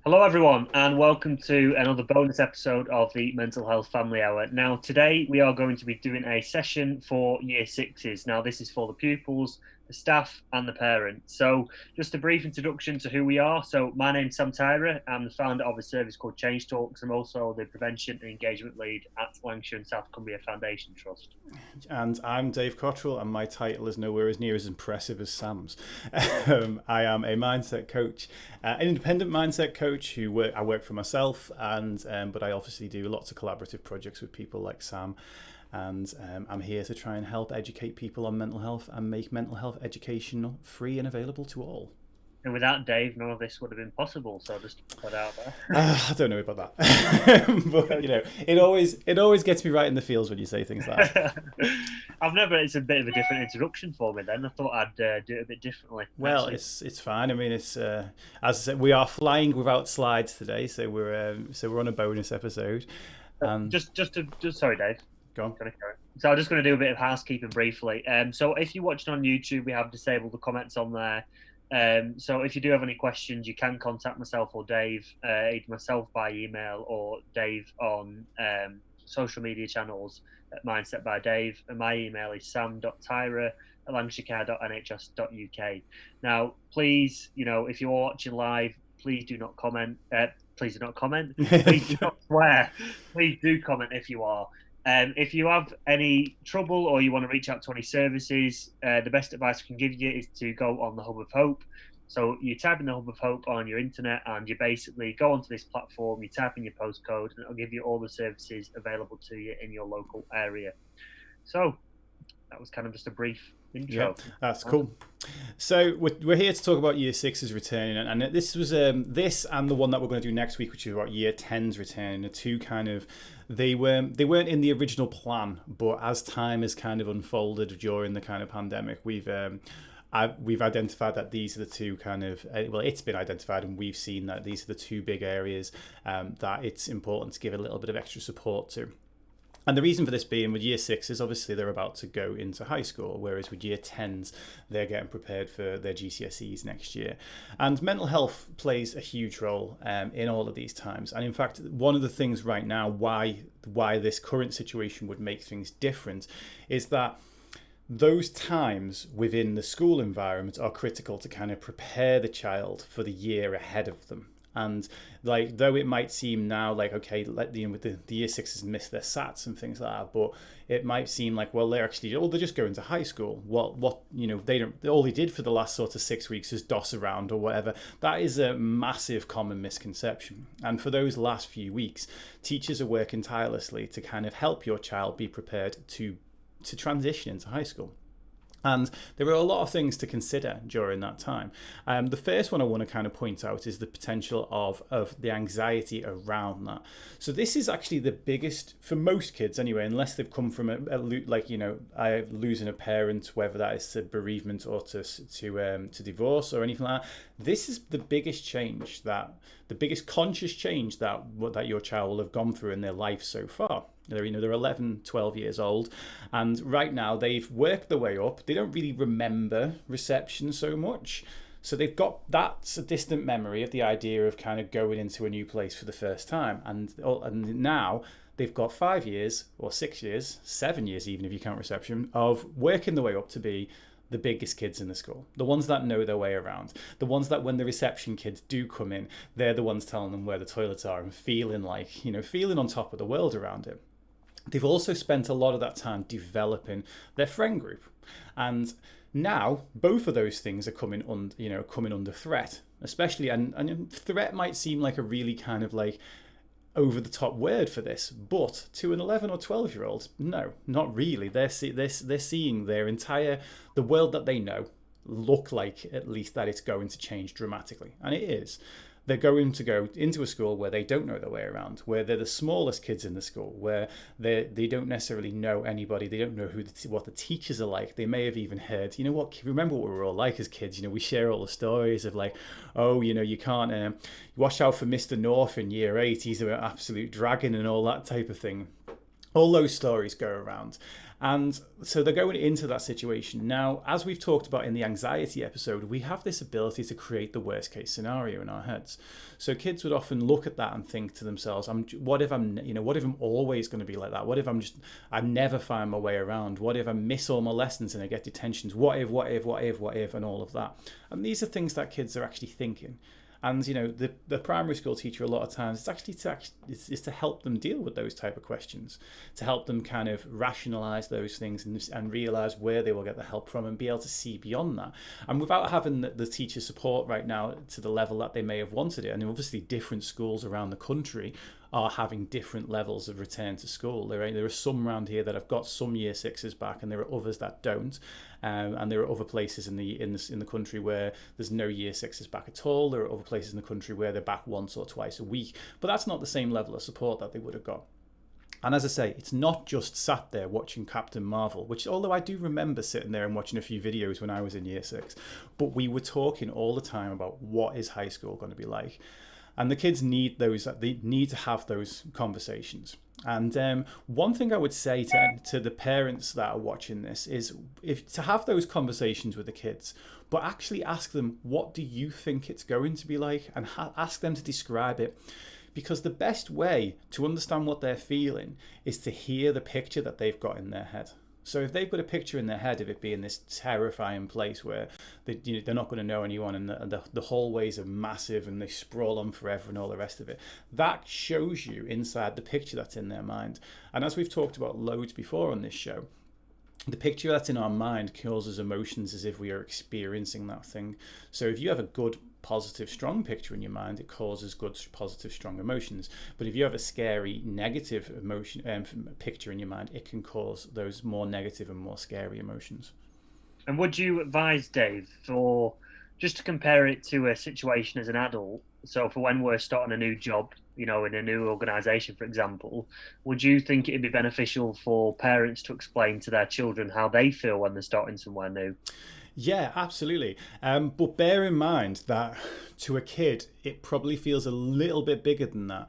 Hello, everyone, and welcome to another bonus episode of the Mental Health Family Hour. Now, today we are going to be doing a session for Year Sixes. Now, this is for the pupils, the staff, and the parents. So, just a brief introduction to who we are. So, my name's Sam Tyrer. I'm the founder of a service called Change Talks. I'm also the Prevention and Engagement Lead at Lancashire and South Cumbria Foundation Trust. And I'm Dave Cottrell, and my title is nowhere as near as impressive as Sam's. I am a mindset coach, an independent mindset coach I work for myself, and but I obviously do lots of collaborative projects with people like Sam. And I'm here to try and help educate people on mental health and make mental health education free and available to all. And without Dave, none of this would have been possible. So, just to put that out there. I don't know about that, but it always gets me right in the feels when you say things like that. I've never. It's a bit of a different introduction for me. Then I thought I'd do it a bit differently. Well, Actually, it's fine. I mean, it's as I said, we are flying without slides today, so we're on a bonus episode. just sorry, Dave. Go on. So I'm just going to do a bit of housekeeping briefly. So if you're watching on YouTube, we have disabled the comments on there. So if you do have any questions, you can contact myself or Dave, either myself by email or Dave on social media channels at Mindset by Dave. And my email is sam.tyrer@lancashire.nhs.uk. Now, please, if you're watching live, please do not comment. Please do not comment. Please do not swear. Please do comment if you are. If you have any trouble or you want to reach out to any services, the best advice we can give you is to go on the Hub of Hope. So you type in the Hub of Hope on your internet and you basically go onto this platform, you type in your postcode, and it'll give you all the services available to you in your local area. So that was kind of just a brief intro. Yeah, that's cool. So we're here to talk about Year Six's returning, and this was this and the one that we're going to do next week, which is about Year 10's returning. The two kind of they weren't in the original plan, but as time has kind of unfolded during the kind of pandemic, we've identified that these are the two kind of it's been identified, and we've seen that these are the two big areas that it's important to give a little bit of extra support to. And the reason for this being, with Year Sixes, obviously they're about to go into high school, whereas with Year 10s, they're getting prepared for their GCSEs next year. And mental health plays a huge role in all of these times. And in fact, one of the things right now why this current situation would make things different is that those times within the school environment are critical to kind of prepare the child for the year ahead of them. And like, though it might seem now like, okay, with the Year Sixes miss their SATs and things like that, but it might seem like, well, they're just going to high school. What they don't, all they did for the last sort of 6 weeks is DOS around or whatever. That is a massive common misconception. And for those last few weeks, teachers are working tirelessly to kind of help your child be prepared to transition into high school. And there are a lot of things to consider during that time. The first one I want to kind of point out is the potential of the anxiety around that. So this is actually the biggest, for most kids anyway, unless they've come from losing a parent, whether that is to bereavement or to divorce or anything like that. This is the biggest change, the biggest conscious change that your child will have gone through in their life so far. They're 11, 12 years old, and right now they've worked their way up. They don't really remember reception so much, so they've got that's a distant memory of the idea of kind of going into a new place for the first time, and now they've got 5 years or 6 years, 7 years even if you count reception, of working their way up to be the biggest kids in the school, the ones that know their way around, the ones that when the reception kids do come in, they're the ones telling them where the toilets are and feeling like, feeling on top of the world around it. They've also spent a lot of that time developing their friend group, and now both of those things are coming under threat. Especially, and threat might seem like a really kind of like over the top word for this, but to an 11 or 12-year-old, no, not really. They're seeing the world that they know look like, at least, that it's going to change dramatically, and it is. They're going to go into a school where they don't know their way around, where they're the smallest kids in the school, where they don't necessarily know anybody. They don't know what the teachers are like. They may have even heard, remember what we were all like as kids. We share all the stories of like, oh, you can't watch out for Mr. North in year 8. He's an absolute dragon and all that type of thing. All those stories go around. And so they're going into that situation. Now, as we've talked about in the anxiety episode, we have this ability to create the worst case scenario in our heads. So kids would often look at that and think to themselves, what if I'm always going to be like that? What if I never find my way around? What if I miss all my lessons and I get detentions? What if, and all of that. And these are things that kids are actually thinking. And the primary school teacher, a lot of times, it's actually to help them deal with those type of questions, to help them kind of rationalize those things and realize where they will get the help from and be able to see beyond that. And without having the teacher support right now to the level that they may have wanted it, and obviously different schools around the country are having different levels of return to school. There are some around here that have got some year sixes back, and there are others that don't. And there are other places in the country where there's no year sixes back at all. There are other places in the country where they're back once or twice a week, but that's not the same level of support that they would have got. And as I say, it's not just sat there watching Captain Marvel, which, although I do remember sitting there and watching a few videos when I was in year six, but we were talking all the time about what is high school going to be like. And the kids need to have those conversations. And one thing I would say to the parents that are watching this is to have those conversations with the kids, but actually ask them, what do you think it's going to be like? And ask them to describe it. Because the best way to understand what they're feeling is to hear the picture that they've got in their head. So if they've got a picture in their head of it being this terrifying place where they're not going to know anyone, and the hallways are massive and they sprawl on forever and all the rest of it, that shows you inside the picture that's in their mind. And as we've talked about loads before on this show, the picture that's in our mind causes emotions as if we are experiencing that thing. So if you have a good, positive, strong picture in your mind, it causes good, positive, strong emotions. But if you have a scary, negative emotion picture in your mind, it can cause those more negative and more scary emotions. And would you advise, Dave, for just to compare it to a situation as an adult? So for when we're starting a new job, in a new organization, for example, would you think it'd be beneficial for parents to explain to their children how they feel when they're starting somewhere new? Yeah, absolutely. But bear in mind that to a kid, it probably feels a little bit bigger than that.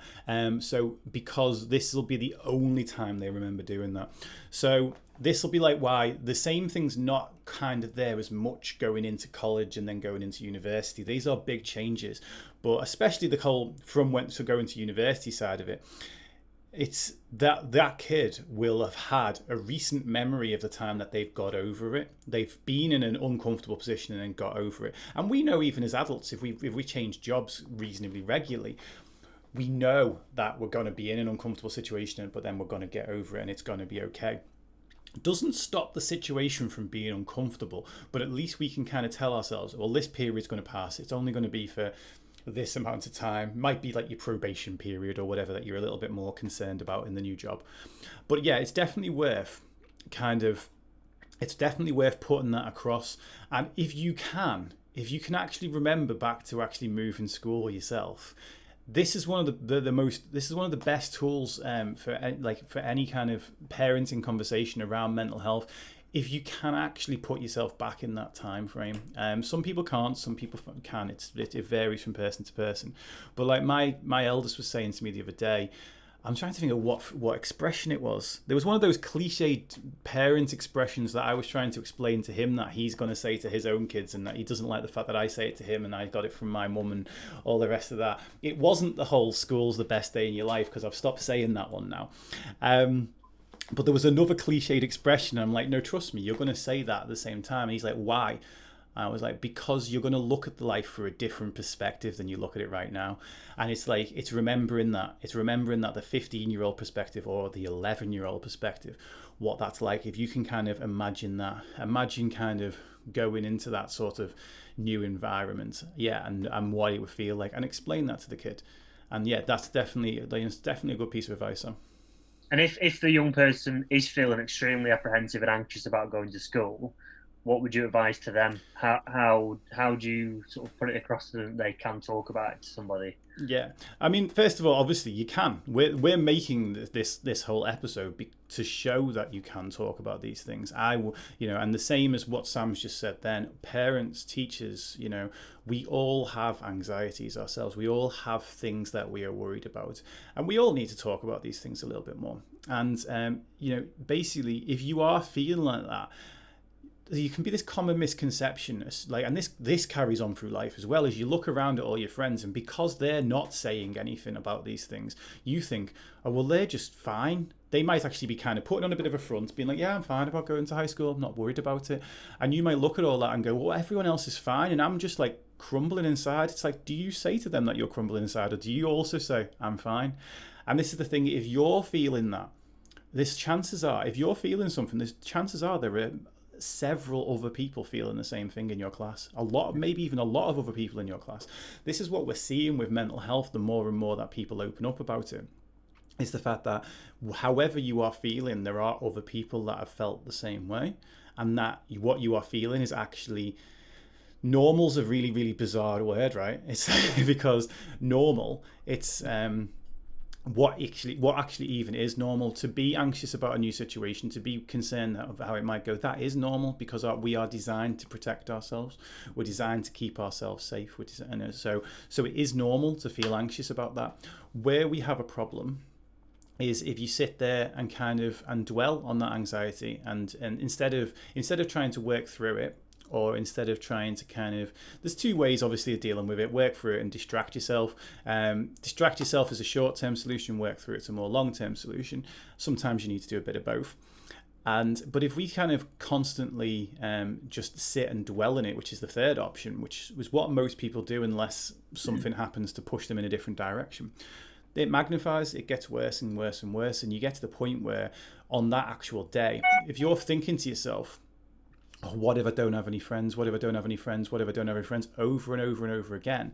So because this will be the only time they remember doing that. So this will be like why the same thing's not kind of there as much going into college and then going into university. These are big changes, but especially the whole from when to going to university side of it. It's that kid will have had a recent memory of the time that they've got over it. They've been in an uncomfortable position and then got over it. And we know even as adults, if we change jobs reasonably regularly, we know that we're going to be in an uncomfortable situation, but then we're going to get over it and it's going to be okay. It doesn't stop the situation from being uncomfortable, but at least we can kind of tell ourselves, well, this period's going to pass. It's only going to be for this amount of time. Might be like your probation period or whatever that you're a little bit more concerned about in the new job. But yeah, it's definitely worth putting that across. And if you can actually remember back to actually moving school yourself, this is one of the best tools for any kind of parenting conversation around mental health. If you can actually put yourself back in that time frame. Some people can't, some people can. It varies from person to person. But like my eldest was saying to me the other day, I'm trying to think of what expression it was. There was one of those cliched parent expressions that I was trying to explain to him that he's going to say to his own kids, and that he doesn't like the fact that I say it to him and I got it from my mum and all the rest of that. It wasn't the whole school's the best day in your life, because I've stopped saying that one now. But there was another cliched expression, and I'm like, no, trust me, you're going to say that at the same time. And he's like, why? I was like, because you're going to look at the life through a different perspective than you look at it right now. And it's like, it's remembering that the 15-year-old perspective or the 11-year-old perspective, what that's like. If you can kind of imagine kind of going into that sort of new environment, and what it would feel like, and explain that to the kid. And yeah, that's definitely a good piece of advice, Sam. And if the young person is feeling extremely apprehensive and anxious about going to school, what would you advise to them? How do you sort of put it across to them that they can talk about it to somebody? Yeah, I mean, first of all, obviously you can. We're making this whole episode to show that you can talk about these things. And the same as what Sam's just said. Then parents, teachers, we all have anxieties ourselves. We all have things that we are worried about, and we all need to talk about these things a little bit more. And basically, if you are feeling like that, you can be this common misconception, and this carries on through life as well. As you look around at all your friends, and because they're not saying anything about these things, you think, oh well, they're just fine. They might actually be kind of putting on a bit of a front, being like, yeah, I'm fine about going to high school, I'm not worried about it. And you might look at all that and go, well, everyone else is fine and I'm just like crumbling inside. It's like, do you say to them that you're crumbling inside, or do you also say, I'm fine? And this is the thing, if you're feeling that, chances are, if you're feeling something, chances are there are several other people feeling the same thing in your class. Maybe even a lot of other people in your class. This is what we're seeing with mental health. The more and more that people open up about it, is the fact that however you are feeling, there are other people that have felt the same way, and that what you are feeling is actually. Normal's a really, really bizarre word, right? It's because normal, it's what actually even is normal. To be anxious about a new situation, to be concerned of how it might go, that is normal, because we are designed to protect ourselves. We're designed to keep ourselves safe. So it is normal to feel anxious about that. Where we have a problem is if you sit there and and dwell on that anxiety, and instead of trying to work through it, or instead of trying to there's two ways obviously of dealing with it: work through it and distract yourself. Distract yourself is a short-term solution, work through it's a more long-term solution. Sometimes you need to do a bit of both. But if we constantly just sit and dwell in it, which is the third option, which was what most people do unless something happens to push them in a different direction, it magnifies, it gets worse and worse and worse, and you get to the point where on that actual day, if you're thinking to yourself, oh, what if I don't have any friends? What if I don't have any friends? What if I don't have any friends? Over and over and over again,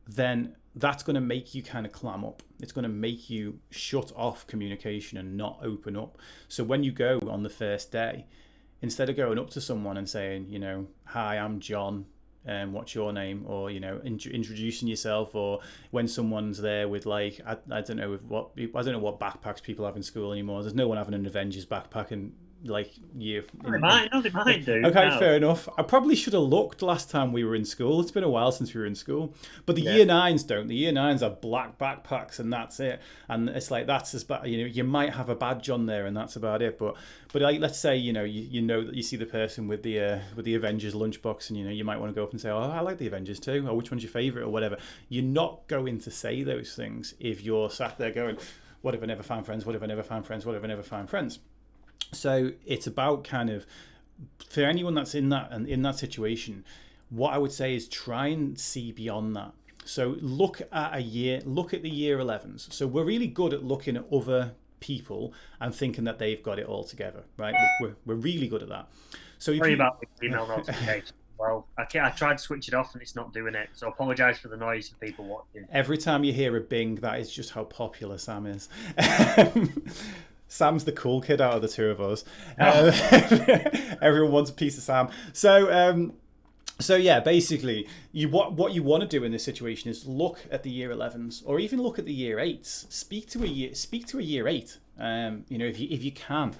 then that's going to make you clam up. It's going to make you shut off communication and not open up. So when you go on the first day, instead of going up to someone and saying, hi, I'm John, what's your name, or introducing yourself, or when someone's there with I don't know what backpacks people have in school anymore. There's no one having an Avengers backpack and you. They might do. Okay, no. Fair enough. I probably should have looked last time we were in school. It's been a while since we were in school. But the year nines don't. The year nines have black backpacks and that's it. And it's that's as bad. You might have a badge on there and that's about it. But let's say you know that you see the person with the Avengers lunchbox, and you might want to go up and say, oh, I like the Avengers too, or which one's your favorite, or whatever. You're not going to say those things if you're sat there going, what if I never find friends? What if I never find friends? What if I never find friends? So it's about for anyone that's in that situation, what I would say is try and see beyond that. So look at the year 11s. So we're really good at looking at other people and thinking that they've got it all together, right? We're really good at that. So sorry about the email notification. Well, I tried to switch it off and it's not doing it. So I apologise for the noise for people watching. Every time you hear a bing, that is just how popular Sam is. Sam's the cool kid out of the two of us. Everyone wants a piece of Sam. So yeah, basically, what you want to do in this situation is look at the year 11s, or even look at the year 8s. Speak to a year 8. If you can.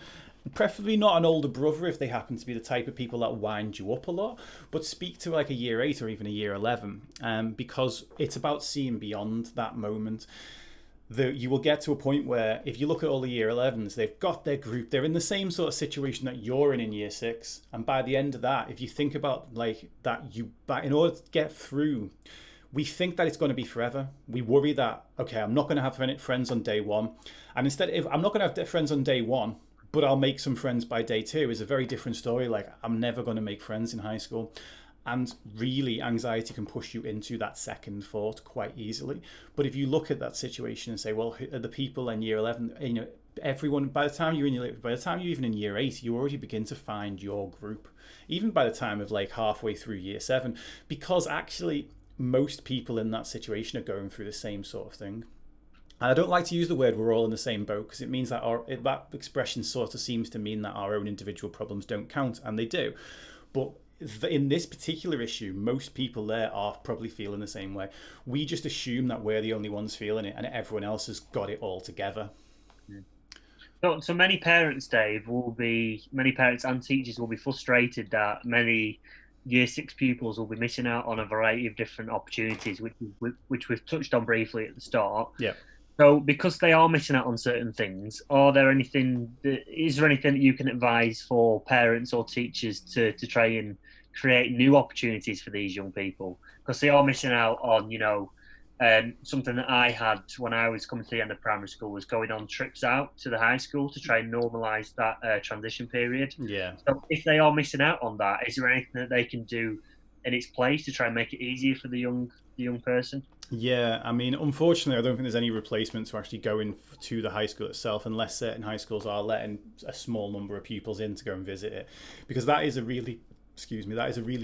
Preferably not an older brother if they happen to be the type of people that wind you up a lot, but speak to a year 8 or even a year 11, because it's about seeing beyond that moment. You will get to a point where if you look at all the year 11s, they've got their group, they're in the same sort of situation that you're in year 6, and by the end of that, if you think about that, in order to get through, we think that it's going to be forever. We worry that, okay, I'm not going to have friends on day 1, and instead, if I'm not going to have friends on day 1, but I'll make some friends by day 2, is a very different story. I'm never going to make friends in high school. And really, anxiety can push you into that second thought quite easily. But if you look at that situation and say, well, the people in year 11, everyone, by the time you're even in year 8, you already begin to find your group. Even by the time of halfway through year 7, because actually most people in that situation are going through the same sort of thing. And I don't like to use the word we're all in the same boat, because it means that that expression sort of seems to mean that our own individual problems don't count, and they do. But in this particular issue, most people there are probably feeling the same way. We just assume that we're the only ones feeling it and everyone else has got it all together. So many parents, Dave, many parents and teachers will be frustrated that many year six pupils will be missing out on a variety of different opportunities, which we've touched on briefly at the start. Yeah. So, because they are missing out on certain things, is there anything that you can advise for parents or teachers to try and create new opportunities for these young people? Because they are missing out on, something that I had when I was coming to the end of primary school was going on trips out to the high school to try and normalise that transition period. Yeah. So, if they are missing out on that, is there anything that they can do in its place to try and make it easier for the young person? Yeah, I mean, unfortunately, I don't think there's any replacement to actually going to the high school itself, unless certain high schools are letting a small number of pupils in to go and visit it, because that is a really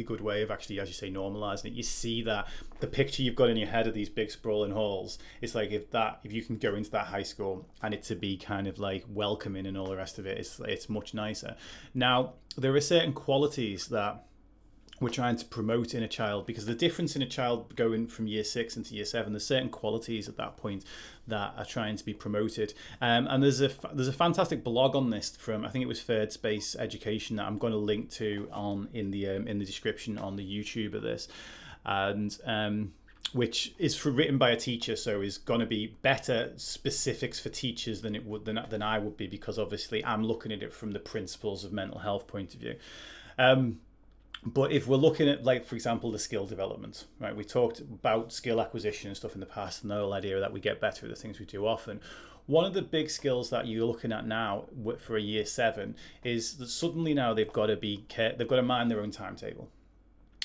good way of actually, as you say, normalising it. You see that the picture you've got in your head of these big sprawling halls, it's like if you can go into that high school and it to be kind of like welcoming and all the rest of it, it's much nicer. Now, there are certain qualities that we're trying to promote in a child, because the difference in a child going from year 6 into year 7, there's certain qualities at that point that are trying to be promoted. And there's a fantastic blog on this from, I think it was Third Space Education, that I'm going to link to in the description on the YouTube of this, and which is written by a teacher, so is going to be better specifics for teachers than I would be, because obviously I'm looking at it from the principles of mental health point of view. But if we're looking at, like, for example, the skill development, right? We talked about skill acquisition and stuff in the past, and the whole idea that we get better at the things we do often. One of the big skills that you're looking at now for a year 7 is that suddenly now they've got to mind their own timetable.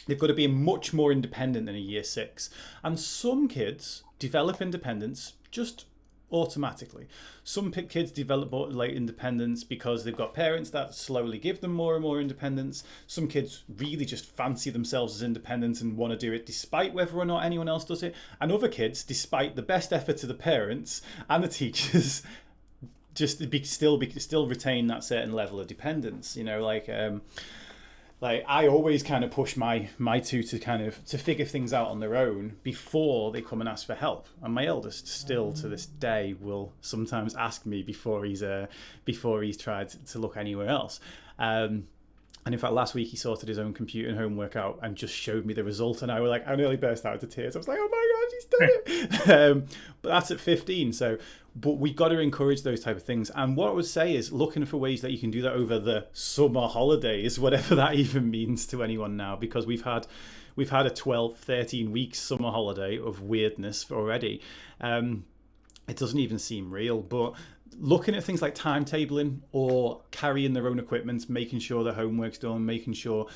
They've got to be much more independent than a year 6. And some kids develop independence just automatically. Some kids develop like independence because they've got parents that slowly give them more and more independence. Some kids really just fancy themselves as independent and want to do it despite whether or not anyone else does it. And other kids, despite the best efforts of the parents and the teachers, just still retain that certain level of dependence. Like I always kind of push my two to figure things out on their own before they come and ask for help. And my eldest still to this day will sometimes ask me before he's tried to look anywhere else. And in fact, last week he sorted his own computer and homework out and just showed me the result, and I nearly burst out into tears. I was like, "Oh my God, he's done it!" But that's at 15. But we got to encourage those type of things. And what I would say is looking for ways that you can do that over the summer holidays, whatever that even means to anyone now, because we've had a 12, 13 weeks summer holiday of weirdness already. It doesn't even seem real, but looking at things like timetabling or carrying their own equipment, making sure their homework's done, making sure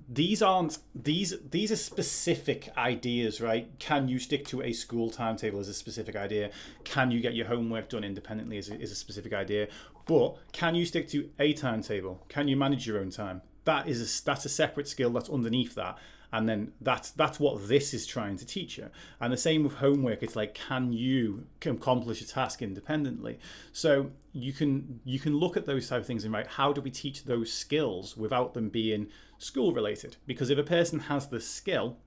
these are specific ideas, right? Can you stick to a school timetable as a specific idea? Can you get your homework done independently is a specific idea? But can you stick to a timetable? Can you manage your own time? That's a separate skill that's underneath that. And then that's what this is trying to teach you. And the same with homework. It's like, can you accomplish a task independently? So you can look at those type of things and right, how do we teach those skills without them being school related? Because if a person has the skill,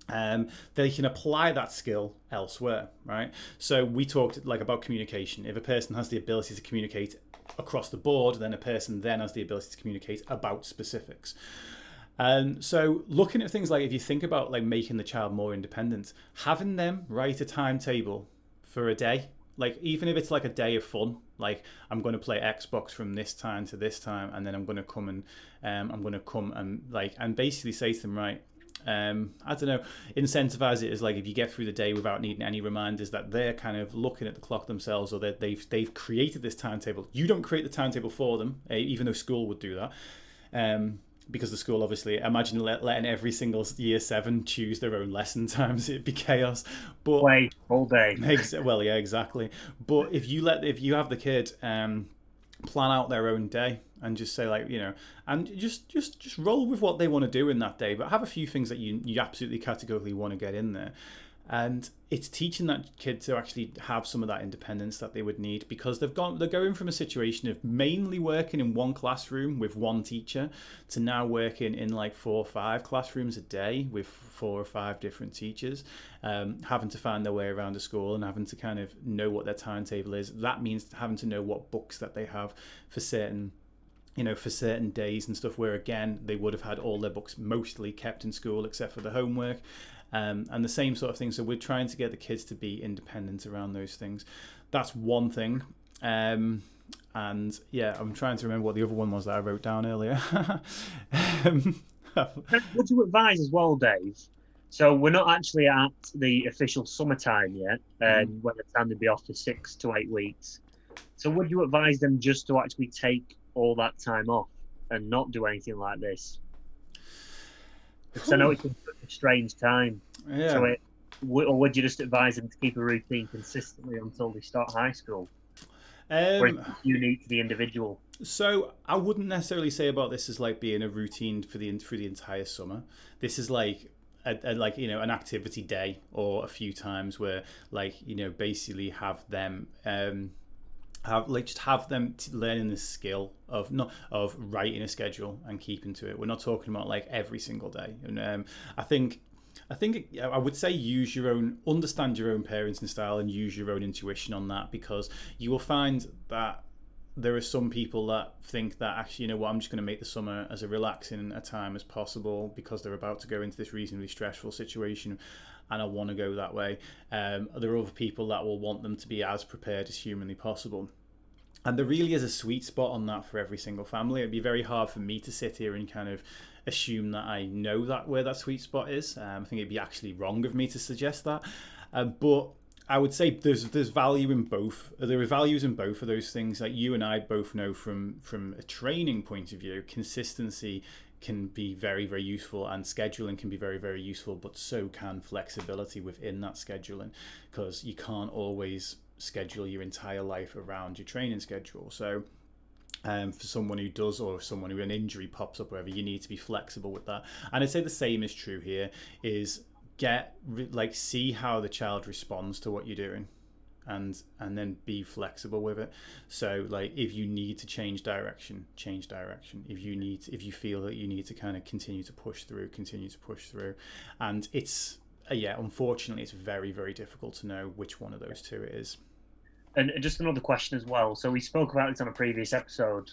they can apply that skill elsewhere, right? So we talked like about communication. If a person has the ability to communicate across the board, then a person then has the ability to communicate about specifics. And so looking at things like, if you think about like making the child more independent, having them write a timetable for a day, like even if it's like a day of fun, like I'm going to play Xbox from this time to this time, and then I'm going to come and basically say to them, right, I don't know, incentivize it as like if you get through the day without needing any reminders that they're kind of looking at the clock themselves, or that they've created this timetable. You don't create the timetable for them, even though school would do that. Because the school, obviously, imagine letting every single year 7 choose their own lesson times, it'd be chaos. But wait all day. Well, yeah, exactly. But if you have the kid plan out their own day and just say like, and just roll with what they want to do in that day, but have a few things that you absolutely categorically want to get in there. And it's teaching that kid to actually have some of that independence that they would need, because they're going from a situation of mainly working in one classroom with one teacher to now working in like 4 or 5 classrooms a day with 4 or 5 different teachers, having to find their way around a school and having to kind of know what their timetable is. That means having to know what books that they have for certain days and stuff, where again they would have had all their books mostly kept in school except for the homework, and the same sort of thing. So we're trying to get the kids to be independent around those things. That's one thing. And yeah, I'm trying to remember what the other one was that I wrote down earlier. Would you advise as well, Dave? So we're not actually at the official summertime yet, when the time to be off for 6 to 8 weeks. So would you advise them just to actually take all that time off and not do anything like this? Because I know it's a strange time. Yeah. So or would you just advise them to keep a routine consistently until they start high school? Or is it unique to the individual? So I wouldn't necessarily say about this as like being a routine through the entire summer. This is like like an activity day or a few times where basically have them have them learning the skill of writing a schedule and keeping to it. We're not talking about like every single day. And I would say understand your own parenting style and use your own intuition on that, because you will find that there are some people that think that actually, I'm just going to make the summer as a relaxing a time as possible because they're about to go into this reasonably stressful situation and I want to go that way. There are other people that will want them to be as prepared as humanly possible. And there really is a sweet spot on that for every single family. It'd be very hard for me to sit here and kind of assume that I know that where that sweet spot is. I think it'd be actually wrong of me to suggest that. But I would say there's value in both. There are values in both of those things. Like you and I both know from a training point of view, consistency can be very, very useful, and scheduling can be very, very useful, but so can flexibility within that scheduling, because you can't always schedule your entire life around your training schedule. So for someone who does, or someone who an injury pops up, wherever, you need to be flexible with that. And I'd say the same is true here, is see how the child responds to what you're doing, and then be flexible with it. So like if you need to change direction. If you feel that you need to kind of continue to push through. And it's unfortunately it's very, very difficult to know which one of those two it is. And just another question as well. So we spoke about this on a previous episode.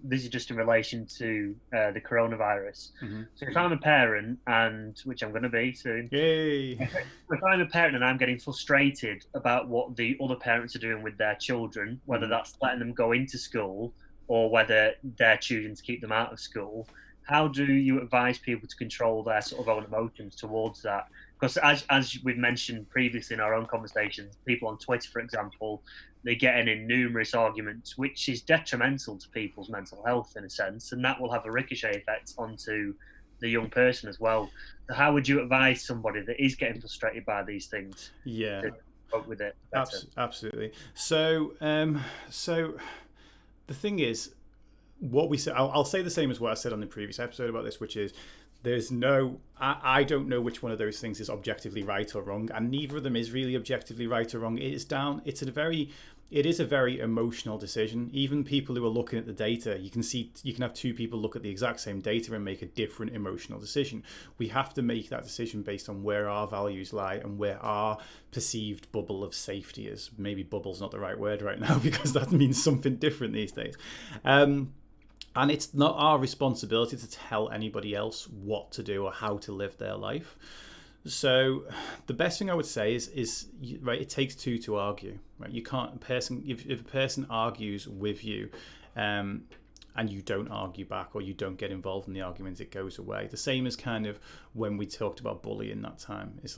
This is just in relation to the coronavirus. Mm-hmm. So if I'm a parent, and which I'm going to be soon, yay! If I'm a parent and I'm getting frustrated about what the other parents are doing with their children, whether that's letting them go into school or whether they're choosing to keep them out of school, how do you advise people to control their sort of own emotions towards that? Because as we've mentioned previously in our own conversations, people on Twitter, for example, they're getting in numerous arguments, which is detrimental to people's mental health in a sense, and that will have a ricochet effect onto the young person as well. So how would you advise somebody that is getting frustrated by these things to cope with it better? Absolutely. So the thing is, what we say, I'll say the same as what I said on the previous episode about this, which is I don't know which one of those things is objectively right or wrong, and neither of them is really objectively right or wrong. It is a very emotional decision. Even people who are looking at the data, you can have two people look at the exact same data and make a different emotional decision. We have to make that decision based on where our values lie and where our perceived bubble of safety is. Maybe bubble's not the right word right now because that means something different these days. And it's not our responsibility to tell anybody else what to do or how to live their life. So the best thing I would say is right, it takes two to argue. Right, you can't if a person argues with you, and you don't argue back or you don't get involved in the argument, it goes away. The same as kind of when we talked about bullying that time. Is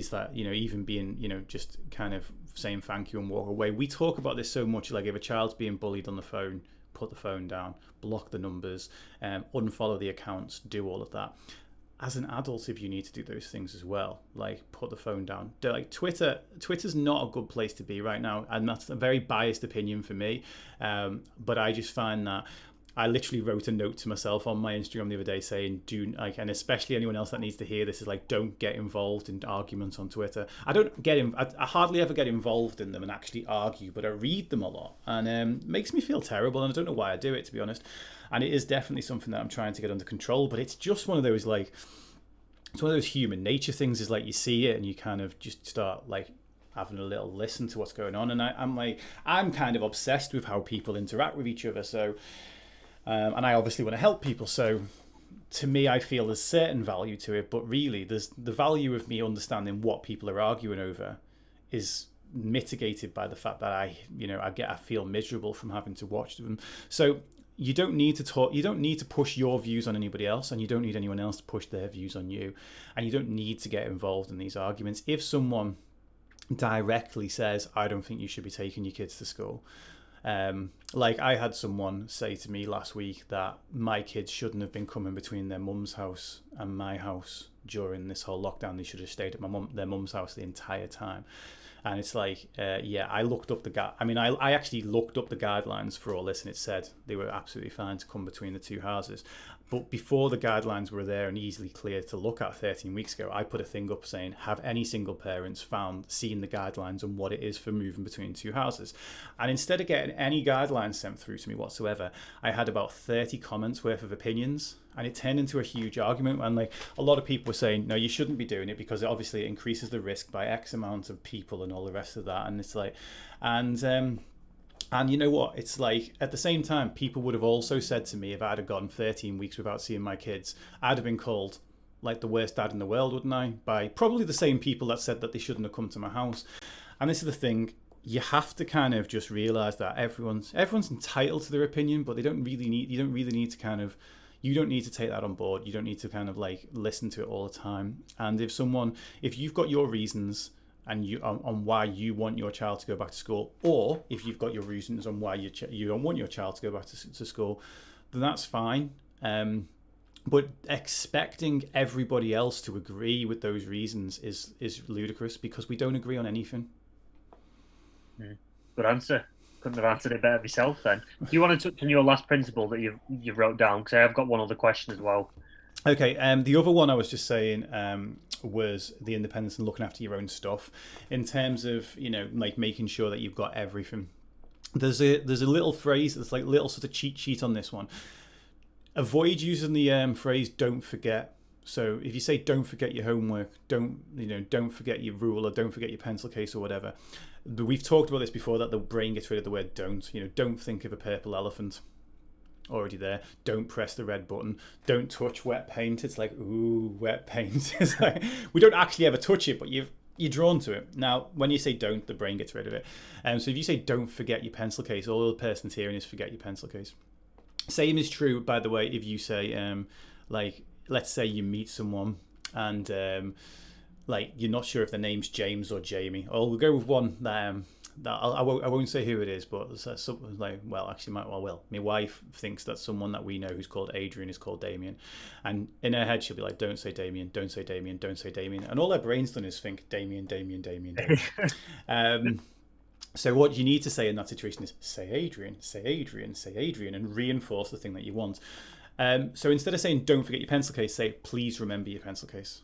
that even being just kind of saying thank you and walk away. We talk about this so much. Like if a child's being bullied on the phone, put the phone down, block the numbers, unfollow the accounts, do all of that. As an adult, if you need to do those things as well, like put the phone down. Like Twitter's not a good place to be right now, and that's a very biased opinion for me. But I just find that I literally wrote a note to myself on my Instagram the other day saying, do like, and especially anyone else that needs to hear this, is like, don't get involved in arguments on Twitter. I hardly ever get involved in them and actually argue, but I read them a lot, and it makes me feel terrible, and I don't know why I do it, to be honest. And it is definitely something that I'm trying to get under control, but it's just one of those, like, it's one of those human nature things, is like, you see it and you kind of just start like having a little listen to what's going on. And I'm kind of obsessed with how people interact with each other. So, and I obviously want to help people. So to me, I feel there's certain value to it, but really there's the value of me understanding what people are arguing over is mitigated by the fact that I feel miserable from having to watch them. So you don't need to talk, you don't need to push your views on anybody else, and you don't need anyone else to push their views on you, and you don't need to get involved in these arguments. If someone directly says, I don't think you should be taking your kids to school, like I had someone say to me last week that my kids shouldn't have been coming between their mum's house and my house during this whole lockdown. They should have stayed at their mum's house the entire time. And it's like, I looked up I actually looked up the guidelines for all this, and it said they were absolutely fine to come between the two houses. But before the guidelines were there and easily clear to look at 13 weeks ago, I put a thing up saying, have any single parents seen the guidelines and what it is for moving between two houses? And instead of getting any guidelines sent through to me whatsoever, I had about 30 comments worth of opinions. And it turned into a huge argument, and like a lot of people were saying, no, you shouldn't be doing it because it obviously increases the risk by X amount of people and all the rest of that. And it's like, and you know what? It's like, at the same time, people would have also said to me, if I'd have gone 13 weeks without seeing my kids, I'd have been called like the worst dad in the world, wouldn't I? By probably the same people that said that they shouldn't have come to my house. And this is the thing. You have to kind of just realize that everyone's entitled to their opinion, but you don't really need to take that on board. You don't need to kind of like listen to it all the time. And if you've got your reasons and on why you want your child to go back to school, or if you've got your reasons on why you don't want your child to go back to school, then that's fine. But expecting everybody else to agree with those reasons is ludicrous, because we don't agree on anything. Good answer. Couldn't have answered it better myself then. Do you want to touch on your last principle that you wrote down? Because I've got one other question as well. Okay, the other one I was just saying was the independence and looking after your own stuff, in terms of, like making sure that you've got everything. There's a little phrase that's like little sort of cheat sheet on this one. Avoid using the phrase "don't forget." So if you say "don't forget your homework," don't forget your rule, or don't forget your pencil case or whatever. We've talked about this before, that the brain gets rid of the word "don't." Don't think of a purple elephant. Already there. Don't press the red button. Don't touch wet paint. It's like, ooh, wet paint. It's like, we don't actually ever touch it, but you're drawn to it. Now, when you say don't, the brain gets rid of it. So if you say don't forget your pencil case, all the person's hearing is forget your pencil case. Same is true, by the way, if you say, like, let's say you meet someone and like you're not sure if their name's James or Jamie. Or we'll go with one that I won't say who it is, but something like, well, actually, my wife thinks that someone that we know who's called Adrian is called Damien, and in her head she'll be like, don't say Damien, don't say Damien, don't say Damien, and all her brain's done is think Damien, Damien, Damien, Damien. So what you need to say in that situation is say Adrian, say Adrian, say Adrian, and reinforce the thing that you want. So instead of saying don't forget your pencil case, say please remember your pencil case.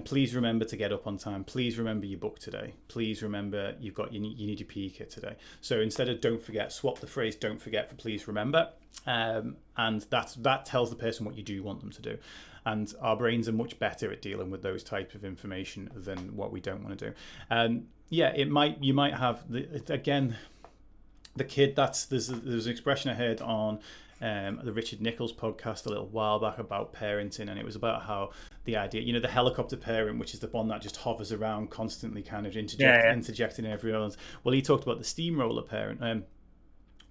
Please remember to get up on time. Please remember your book today. Please remember you need your PE kit today. So instead of don't forget, swap the phrase don't forget for please remember. And that tells the person what you do want them to do. And our brains are much better at dealing with those type of information than what we don't want to do. You might have the kid. There's an expression I heard on the Richard Nichols podcast a little while back about parenting, and it was about how the idea, the helicopter parent, which is the one that just hovers around constantly, kind of interjecting everyone. Well, he talked about the steamroller parent,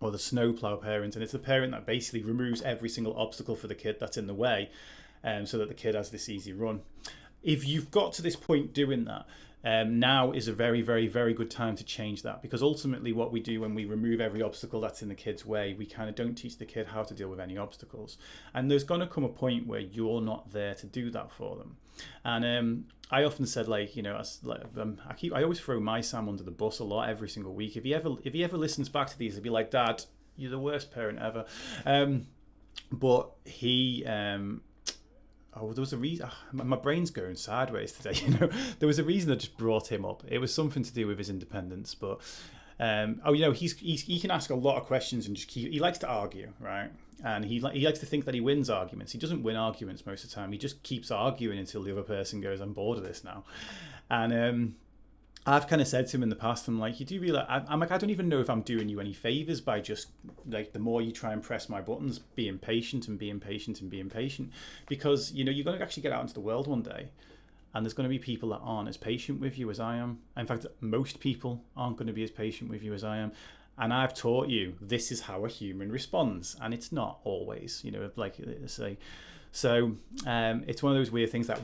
or the snowplow parent, and it's the parent that basically removes every single obstacle for the kid that's in the way, so that the kid has this easy run. If you've got to this point doing that, now is a very, very, very good time to change that, because ultimately what we do when we remove every obstacle that's in the kid's way, we kind of don't teach the kid how to deal with any obstacles. And there's going to come a point where you're not there to do that for them. And I often said, I always throw my Sam under the bus a lot every single week. If he ever listens back to these, he'll be like, Dad, you're the worst parent ever. But he oh, there was a reason. My brain's going sideways today. There was a reason I just brought him up. It was something to do with his independence. But he can ask a lot of questions and he likes to argue, right? And he likes to think that he wins arguments. He doesn't win arguments most of the time. He just keeps arguing until the other person goes, "I'm bored of this now." And I've kind of said to him in the past, I'm like, you do realize, I'm like, I don't even know if I'm doing you any favors by just like the more you try and press my buttons, being patient and being patient and being patient, because you're going to actually get out into the world one day, and there's going to be people that aren't as patient with you as I am. In fact, most people aren't going to be as patient with you as I am. And I've taught you this is how a human responds, and it's not always, like say. So it's one of those weird things that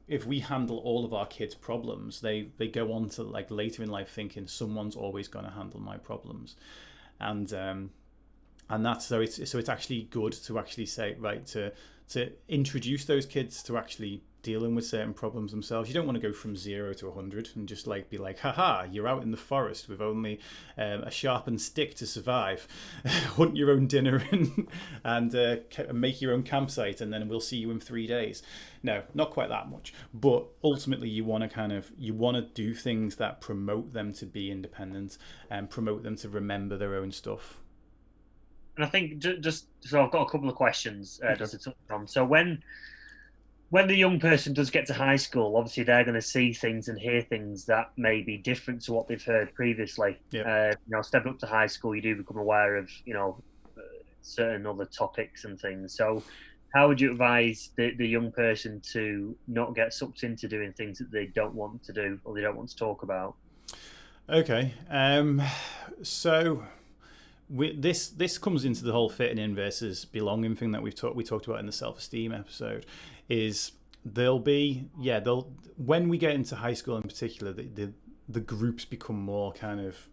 if we handle all of our kids' problems, they go on to like later in life thinking someone's always going to handle my problems, and that's so it's actually good to actually say right to introduce those kids to actually dealing with certain problems themselves. You don't want to go from 0 to 100 and just like be like, haha, you're out in the forest with only a sharpened stick to survive. Hunt your own dinner and make your own campsite, and then we'll see you in 3 days. No, not quite that much. But ultimately, you want to do things that promote them to be independent and promote them to remember their own stuff. And I think just so I've got a couple of questions just to touch on. So when the young person does get to high school, obviously they're going to see things and hear things that may be different to what they've heard previously. Yeah. Stepping up to high school, you do become aware of, certain other topics and things. So how would you advise the young person to not get sucked into doing things that they don't want to do or they don't want to talk about? Okay. So this comes into the whole fitting in versus belonging thing that we talked about in the self-esteem episode. Is when we get into high school in particular, the groups become more kind of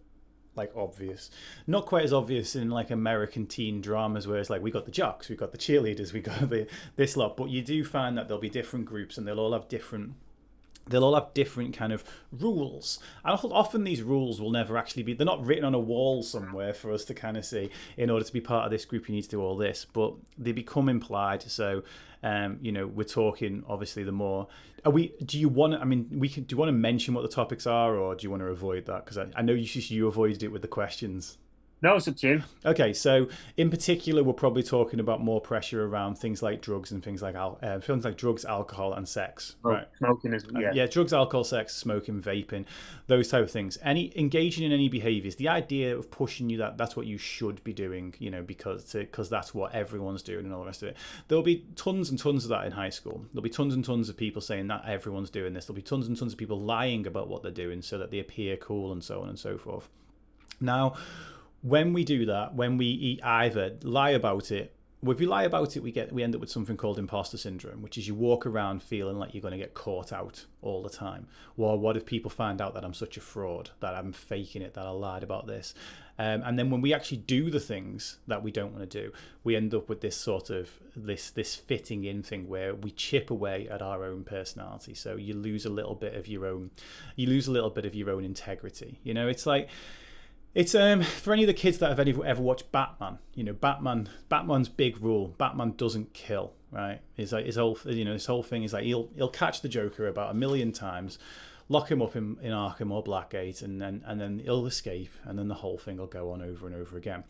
like obvious, not quite as obvious in like American teen dramas where it's like we got the jocks, we got the cheerleaders, we got this lot, but you do find that there'll be different groups and they'll all have different kind of rules. And often these rules will never actually they're not written on a wall somewhere for us to kind of see, in order to be part of this group, you need to do all this, but they become implied. So, we're talking, obviously, the more, do you want to mention what the topics are, or do you want to avoid that? Because I know you avoided it with the questions. No, it's up to you. Okay, so in particular, we're probably talking about more pressure around things like drugs and things like drugs, alcohol, and sex. Right? Smoking is drugs, alcohol, sex, smoking, vaping, those type of things. Any engaging in any behaviours. The idea of pushing you that's what you should be doing, because that's what everyone's doing and all the rest of it. There'll be tons and tons of that in high school. There'll be tons and tons of people saying that everyone's doing this. There'll be tons and tons of people lying about what they're doing so that they appear cool and so on and so forth. Now, when we do that, when we either lie about it, if we lie about it, we end up with something called imposter syndrome, which is you walk around feeling like you're going to get caught out all the time. Well, what if people find out that I'm such a fraud, that I'm faking it, that I lied about this? And then when we actually do the things that we don't want to do, we end up with this sort of this fitting in thing where we chip away at our own personality. So you lose a little bit of your own integrity. It's like. It's for any of the kids that have ever watched Batman. Batman's big rule: Batman doesn't kill. Right? It's like his whole thing is like he'll catch the Joker about 1,000,000 times, lock him up in Arkham or Blackgate, and then he'll escape, and then the whole thing will go on over and over again.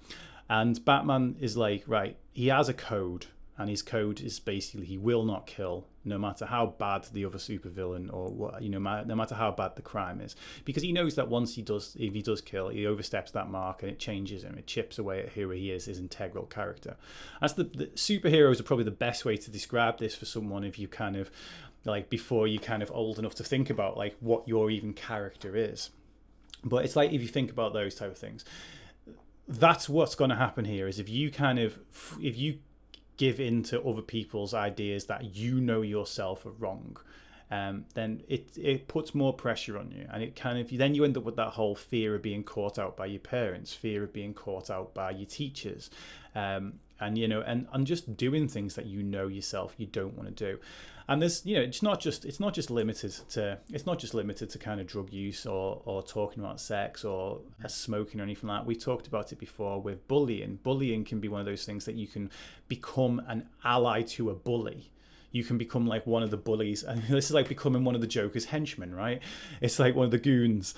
And Batman is like, right, he has a code, and his code is basically he will not kill, no matter how bad the other supervillain or what, no matter how bad the crime is, because he knows that if he does kill, he oversteps that mark and it changes him, it chips away at who he is, his integral character. That's the superheroes are probably the best way to describe this for someone if you kind of like before you kind of old enough to think about like what your even character is. But it's like if you think about those type of things, that's what's going to happen here. Is if you give in to other people's ideas that yourself are wrong, then it puts more pressure on you, and it kind of then you end up with that whole fear of being caught out by your parents, fear of being caught out by your teachers, and just doing things that yourself you don't want to do. And there's, it's not just limited to kind of drug use or talking about sex or smoking or anything like that. We talked about it before with bullying. Bullying can be one of those things that you can become an ally to a bully. You can become like one of the bullies, and this is like becoming one of the Joker's henchmen, right? It's like one of the goons.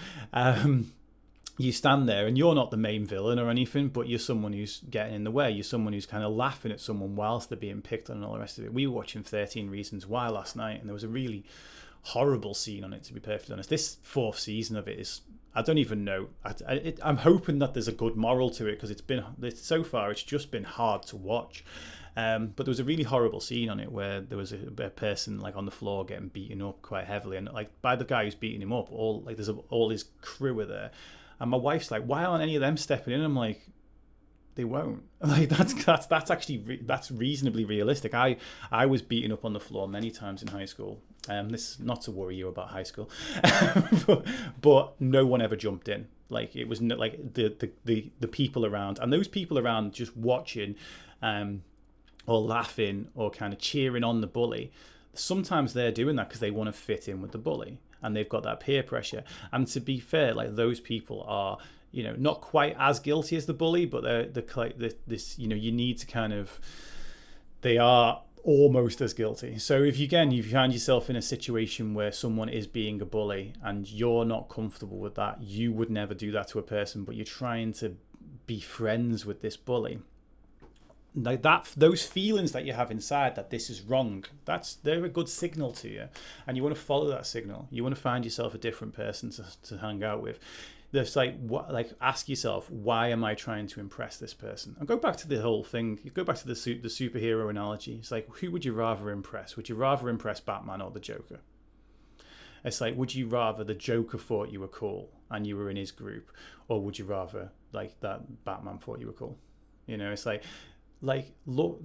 You stand there and you're not the main villain or anything, but you're someone who's getting in the way. You're someone who's kind of laughing at someone whilst they're being picked on and all the rest of it. We were watching 13 Reasons Why last night, and there was a really horrible scene on it, to be perfectly honest. This 4th season of it is, I don't even know. I'm hoping that there's a good moral to it, because so far it's just been hard to watch. But there was a really horrible scene on it where there was a person like on the floor getting beaten up quite heavily, and like by the guy who's beating him up, all his crew were there, and my wife's like, "Why aren't any of them stepping in?" I'm like, "They won't." Like that's actually that's reasonably realistic. I was beaten up on the floor many times in high school. This is not to worry you about high school, but no one ever jumped in. Like it was like the people around, and those people around just watching. Or laughing or kind of cheering on the bully, sometimes they're doing that because they want to fit in with the bully and they've got that peer pressure. And to be fair, like those people are, not quite as guilty as the bully, but you need to kind of, they are almost as guilty. So if you find yourself in a situation where someone is being a bully and you're not comfortable with that, you would never do that to a person, but you're trying to be friends with this bully. Like that, those feelings that you have inside that this is wrong, they're a good signal to you, and you want to follow that signal. You want to find yourself a different person to hang out with. There's ask yourself, why am I trying to impress this person? And go back to the whole thing. You go back to the superhero analogy. It's like, who would you rather impress? Would you rather impress Batman or the Joker? It's like, would you rather the Joker thought you were cool and you were in his group, or would you rather like that Batman thought you were cool? It's like look,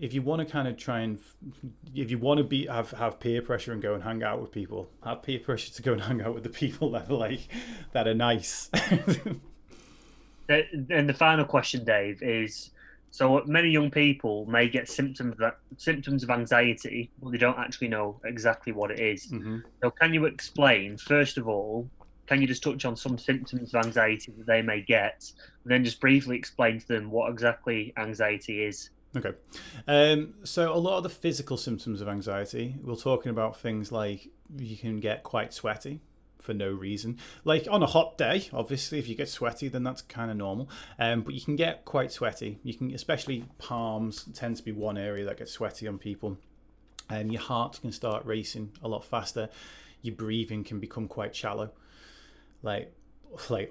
if you want to kind of try and, if you want to have peer pressure and go and hang out with people, have peer pressure to go and hang out with the people that are nice. And the final question, Dave, is: so many young people may get symptoms of anxiety, but they don't actually know exactly what it is. Mm-hmm. So, can you explain, first of all? Can you just touch on some symptoms of anxiety that they may get, and then just briefly explain to them what exactly anxiety is? Okay. So a lot of the physical symptoms of anxiety, we're talking about things like you can get quite sweaty for no reason. Like on a hot day, obviously, if you get sweaty, then that's kind of normal. But you can get quite sweaty. You can, especially palms, tend to be one area that gets sweaty on people. Your heart can start racing a lot faster. Your breathing can become quite shallow. Like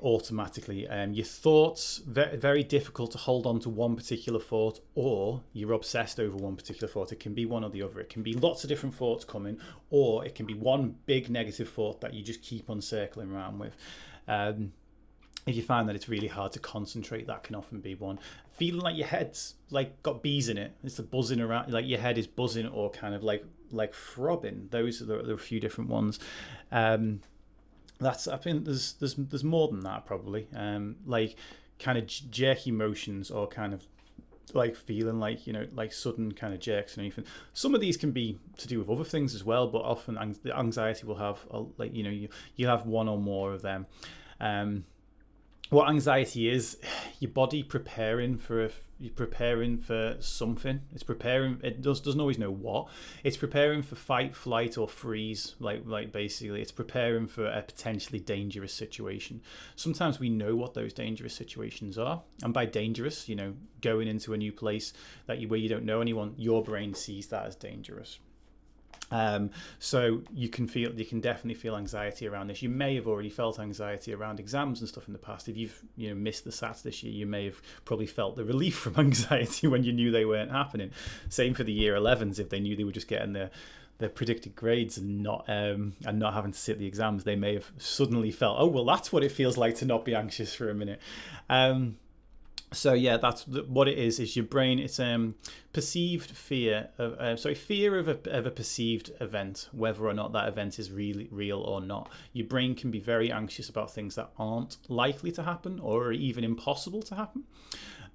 automatically, your thoughts, very, very difficult to hold on to one particular thought, or you're obsessed over one particular thought. It can be one or the other. It can be lots of different thoughts coming, or it can be one big negative thought that you just keep on circling around with. If you find that it's really hard to concentrate, that can often be one. Feeling like your head's like got bees in it. It's the buzzing around, like your head is buzzing or kind of like throbbing. Those are there are a few different ones. I think there's more than that probably. Like kind of jerky motions, or kind of like feeling like like sudden kind of jerks and anything. Some of these can be to do with other things as well, but often anxiety will have you have one or more of them. What anxiety is, your body preparing for something. It's preparing. It doesn't always know what. It's preparing for fight, flight, or freeze. Like basically, it's preparing for a potentially dangerous situation. Sometimes we know what those dangerous situations are, and by dangerous, going into a new place where you don't know anyone, your brain sees that as dangerous. So you can definitely feel anxiety around this. You may have already felt anxiety around exams and stuff in the past. If you've missed the SATs this year, you may have probably felt the relief from anxiety when you knew they weren't happening. Same for the year 11s. If they knew they were just getting their predicted grades and not having to sit the exams, they may have suddenly felt, oh well, that's what it feels like to not be anxious for a minute. So yeah, that's what it is. Is your brain? It's perceived fear of fear of a perceived event, whether or not that event is really real or not. Your brain can be very anxious about things that aren't likely to happen or even impossible to happen,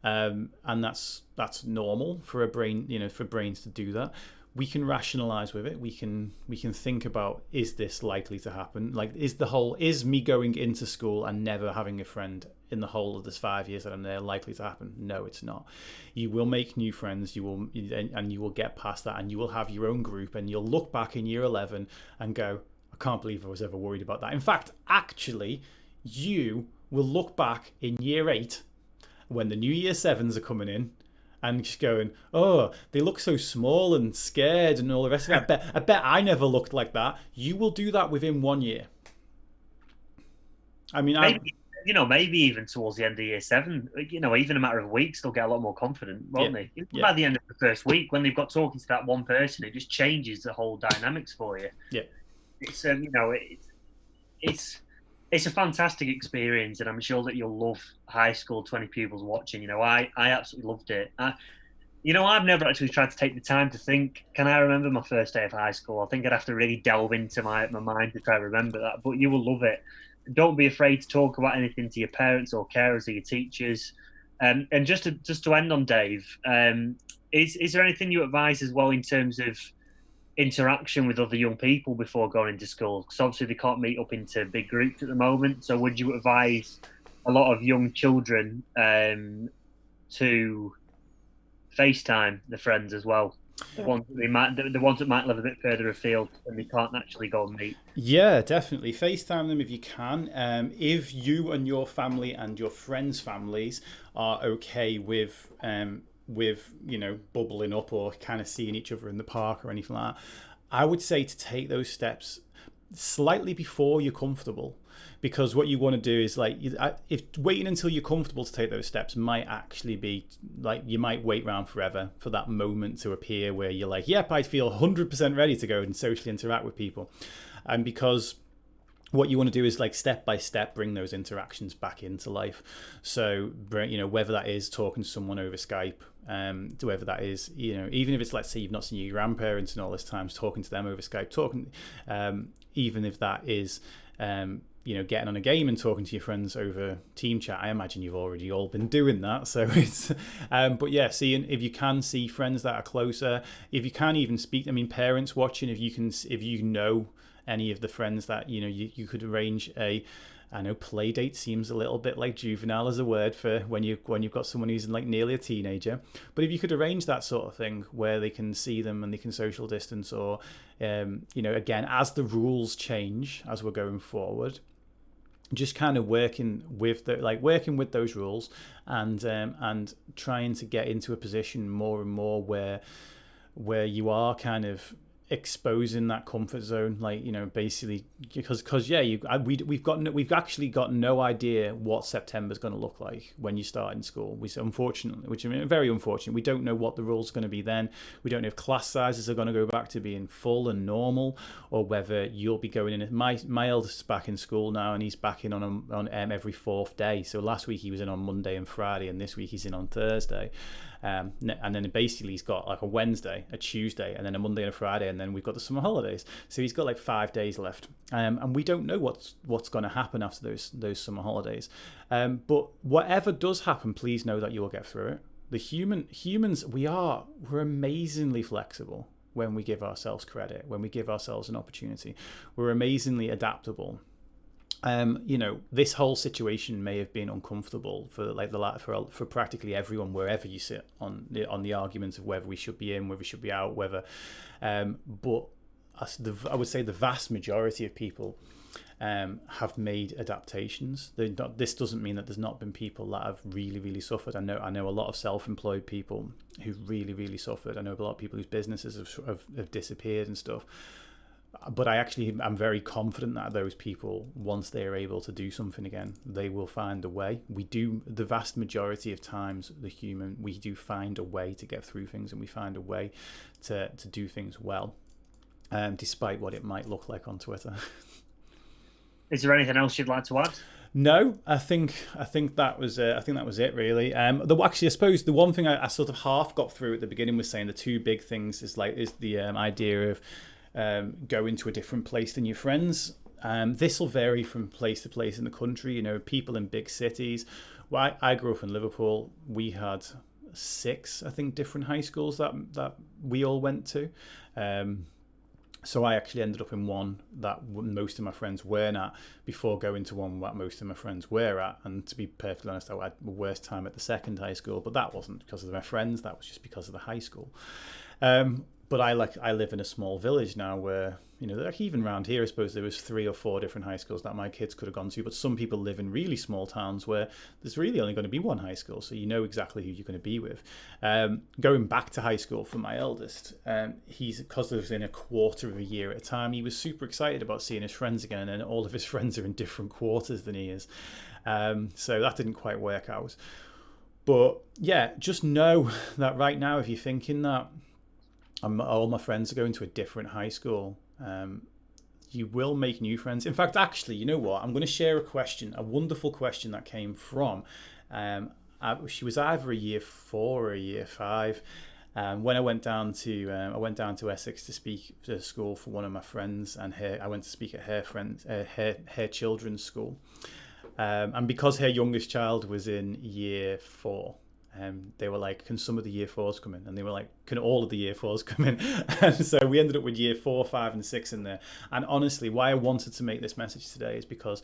and that's normal for a brain. For brains to do that. we can rationalize with it. We can think about, is this likely to happen? Like, is me going into school and never having a friend in the whole of this 5 years that I'm there likely to happen? No, it's not. You will make new friends, you will get past that, and you will have your own group, and you'll look back in year 11 and go, I can't believe I was ever worried about that. In fact, actually, you will look back in year 8 when the new year 7s are coming in and just going, oh, they look so small and scared and all the rest of it. I bet I never looked like that. You will do that within 1 year. I mean, maybe even towards the end of year 7, even a matter of weeks, they'll get a lot more confident, won't they? By the end of the first week, when they've got talking to that one person, it just changes the whole dynamics for you. Yeah. It's a fantastic experience, and I'm sure that you'll love high school. 20 pupils watching. I absolutely loved it. I've never actually tried to take the time to think, can I remember my first day of high school? I think I'd have to really delve into my mind to try to remember that. But you will love it. Don't be afraid to talk about anything to your parents or carers or your teachers. And just to end on, Dave, is there anything you advise as well in terms of interaction with other young people before going into school? Because obviously they can't meet up into big groups at the moment. So would you advise a lot of young children to FaceTime the friends as well? The ones that might live a bit further afield and they can't actually go and meet. Yeah, definitely FaceTime them if you can. If you and your family and your friends' families are okay with bubbling up or kind of seeing each other in the park or anything like that, I would say to take those steps slightly before you're comfortable, because what you want to do is if waiting until you're comfortable to take those steps might actually be like, you might wait around forever for that moment to appear where you're like, yep, I feel 100% ready to go and socially interact with people. And because what you want to do is step by step bring those interactions back into life. So whether that is talking to someone over Skype, whether that is even if it's, let's say, you've not seen your grandparents in all this time, talking to them over Skype, even if that is getting on a game and talking to your friends over team chat. I imagine you've already all been doing that, so it's but yeah, seeing if you can see friends that are closer, if you can even speak, parents watching, if you know any of the friends that you could arrange I know play date seems a little bit like juvenile as a word for when you've got someone who's nearly a teenager, but if you could arrange that sort of thing where they can see them and they can social distance, or again, as the rules change as we're going forward, just kind of working with those rules and trying to get into a position more and more where you are kind of exposing that comfort zone, basically, because we've actually got no idea what September's going to look like when you start in school. Very unfortunate, we don't know what the rules are going to be then. We don't know if class sizes are going to go back to being full and normal, or whether you'll be going in. My eldest is back in school now, and he's back in on every 4th day. So last week he was in on Monday and Friday, and this week he's in on Thursday. And then basically he's got a Wednesday, a Tuesday, and then a Monday and a Friday, and then we've got the summer holidays. So he's got 5 days left, and we don't know what's going to happen after those summer holidays. But whatever does happen, please know that you will get through it. Humans, we're amazingly flexible when we give ourselves credit, when we give ourselves an opportunity. We're amazingly adaptable. This whole situation may have been uncomfortable for practically everyone, wherever you sit on the argument of whether we should be in, whether we should be out, but I would say the vast majority of people have made adaptations. This doesn't mean that there's not been people that have really, really suffered. I know a lot of self-employed people who've really, really suffered. I know a lot of people whose businesses have disappeared and stuff. But I'm very confident that those people, once they are able to do something again, they will find a way. The vast majority of times, we do find a way to get through things, and we find a way to do things well, despite what it might look like on Twitter. Is there anything else you'd like to add? No, I think that was it really. Actually, I suppose the one thing I sort of half got through at the beginning was saying the two big things is the idea of going to a different place than your friends. This will vary from place to place in the country. People in big cities. Well, I grew up in Liverpool. We had 6, I think, different high schools that we all went to. So I actually ended up in one that most of my friends weren't at before going to one that most of my friends were at. And to be perfectly honest, I had the worst time at the second high school, but that wasn't because of my friends. That was just because of the high school. But I live in a small village now where, like even around here, I suppose there was 3 or 4 different high schools that my kids could have gone to. But some people live in really small towns where there's really only going to be one high school, so you know exactly who you're going to be with. Going back to high school for my eldest, because there was in a quarter of a year at a time, he was super excited about seeing his friends again, and all of his friends are in different quarters than he is. So that didn't quite work out. But yeah, just know that right now, if you're thinking that all my friends are going to a different high school, you will make new friends. In fact, actually, you know what? I'm going to share a wonderful question that came from, she was either a year 4 or a year 5. When I went down to Essex to speak to school for one of my friends, and I went to speak at her children's school. And because her youngest child was in year 4, they were like, can some of the year 4s come in? And they were like, can all of the year 4s come in? And so we ended up with year 4, 5 and 6 in there. And honestly, why I wanted to make this message today is because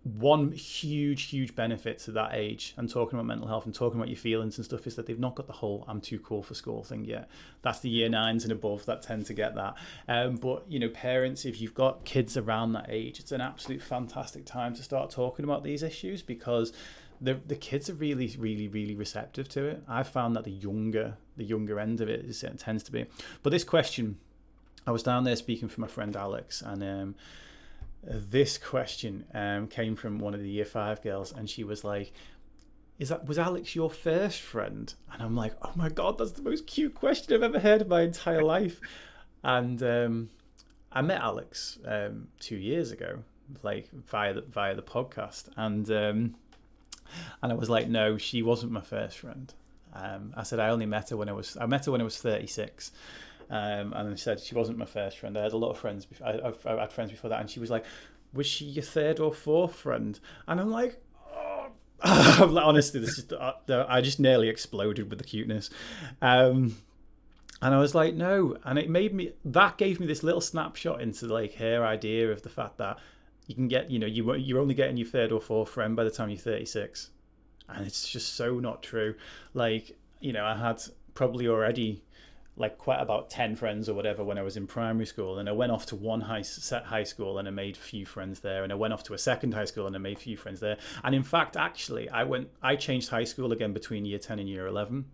one huge benefit to that age and talking about mental health and talking about your feelings and stuff is that they've not got the whole I'm too cool for school thing yet. That's the year 9s and above that tend to get that. But parents, if you've got kids around that age, it's an absolute fantastic time to start talking about these issues, because the kids are really receptive to it. I've found that the younger end of it tends to be. But this question, I was down there speaking for my friend Alex, and this question came from one of the year 5 girls, and she was like, was Alex your first friend? And I'm like, oh my God, that's the most cute question I've ever heard in my entire life. And I met Alex 2 years ago, like via the podcast, and I was like, no, she wasn't my first friend. I said I met her when I was 36. And I said she wasn't my first friend. I had a lot of friends. I had friends before that, and she was like, was she your 3rd or 4th friend? And I'm like, oh. Honestly, I just nearly exploded with the cuteness. And I was like, no. And that gave me this little snapshot into like her idea of the fact that you can get, you're only getting your 3rd or 4th friend by the time you're 36. And it's just so not true. Like, I had probably already like quite about 10 friends or whatever when I was in primary school, and I went off to one high school and I made a few friends there, and I went off to a second high school and I made a few friends there. And in fact, actually, I changed high school again between year 10 and year 11.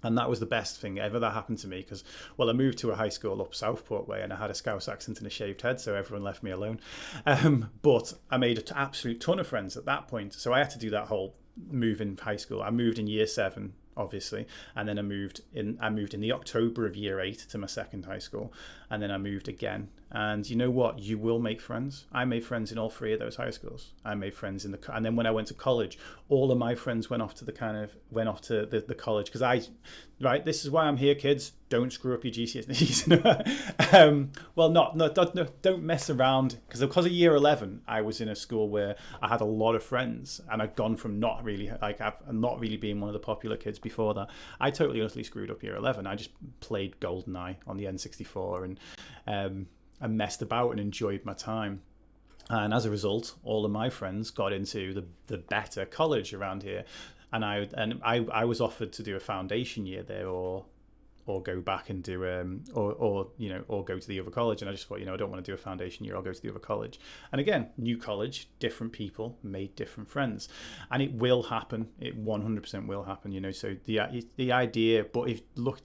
And that was the best thing ever that happened to me, because, I moved to a high school up Southport way, and I had a Scouse accent and a shaved head, so everyone left me alone. But I made an absolute ton of friends at that point. So I had to do that whole move in high school. I moved in year 7, obviously, and then I moved in the October of year 8 to my second high school, and then I moved again. And you know what? You will make friends. I made friends in all 3 of those high schools. I made friends and then when I went to college, all of my friends went off to the college, because this is why I'm here, kids. Don't screw up your GCSEs. Don't mess around, because of year 11, I was in a school where I had a lot of friends, and I'd gone from not really being one of the popular kids before that. I totally honestly screwed up year 11. I just played GoldenEye on the N64 and I messed about and enjoyed my time. And as a result, all of my friends got into the better college around here, and I was offered to do a foundation year there, or go back and do or go to the other college. And I just thought, I don't want to do a foundation year, I'll go to the other college. And again, new college, different people, made different friends, and it will happen. It 100% will happen. So the idea, but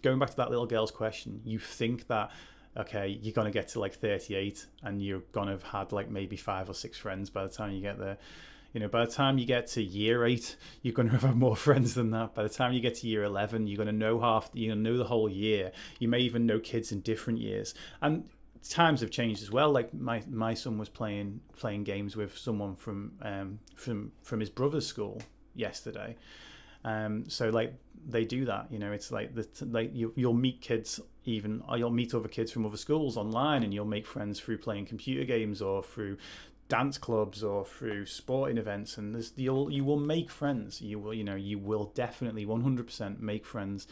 going back to that little girl's question, you think that, okay, you're going to get to like 38 and you're going to have had like maybe 5 or 6 friends by the time you get there. By the time you get to year 8, you're going to have more friends than that. By the time you get to year 11, you're going to know the whole year. You may even know kids in different years. And times have changed as well. Like my son was playing games with someone from his brother's school yesterday. So like they do that, it's like you'll meet kids, or you'll meet other kids from other schools online, and you'll make friends through playing computer games or through dance clubs or through sporting events, and you will make friends. You will definitely 100% make friends.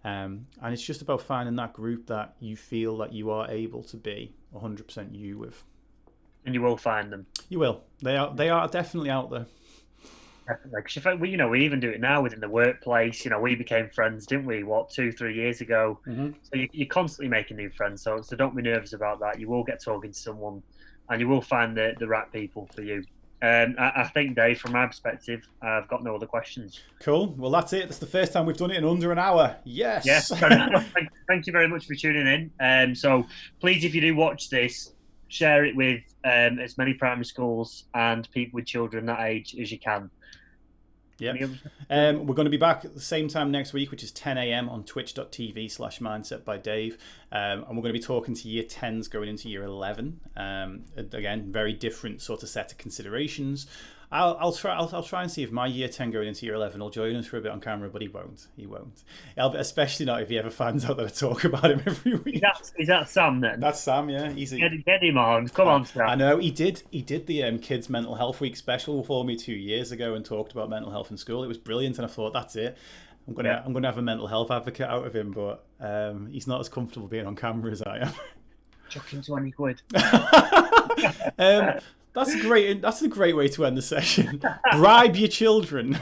And it's just about finding that group that you feel that you are able to be 100% you with. And you will find them. You will. They are definitely out there. Definitely. 'Cause we even do it now within the workplace. We became friends, didn't we? 2-3 years ago. Mm-hmm. So you're constantly making new friends. So don't be nervous about that. You will get talking to someone, and you will find the right people for you. I think, Dave, from my perspective, I've got no other questions. Cool. Well, that's it. That's the first time we've done it in under an hour. Yes. Yes. Thank you very much for tuning in. So please, if you do watch this, share it with as many primary schools and people with children that age as you can. Yeah. We're going to be back at the same time next week, which is 10 a.m. on twitch.tv/mindset by Dave. And we're going to be talking to year 10s going into year 11. Again, very different sort of set of considerations. I'll try and see if my year 10 going into year 11 will join us for a bit on camera, but he won't. Especially not if he ever finds out that I talk about him every week. Is that Sam then? That's Sam, yeah. Easy. Get him on. Come on, Sam. I know he did the Kids Mental Health Week special for me 2 years ago and talked about mental health in school. It was brilliant, and I thought, that's it. I'm gonna have a mental health advocate out of him, but he's not as comfortable being on camera as I am. Chuck him 20 quid. That's a great way to end the session. Bribe your children.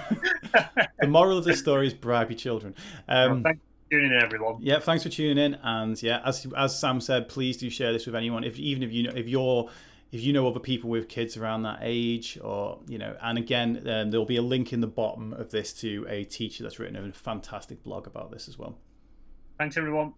The moral of this story is bribe your children. Thanks for tuning in, everyone. Yeah, thanks for tuning in. And yeah, as Sam said, please do share this with anyone. If you know other people with kids around that age, or and again, there'll be a link in the bottom of this to a teacher that's written a fantastic blog about this as well. Thanks, everyone.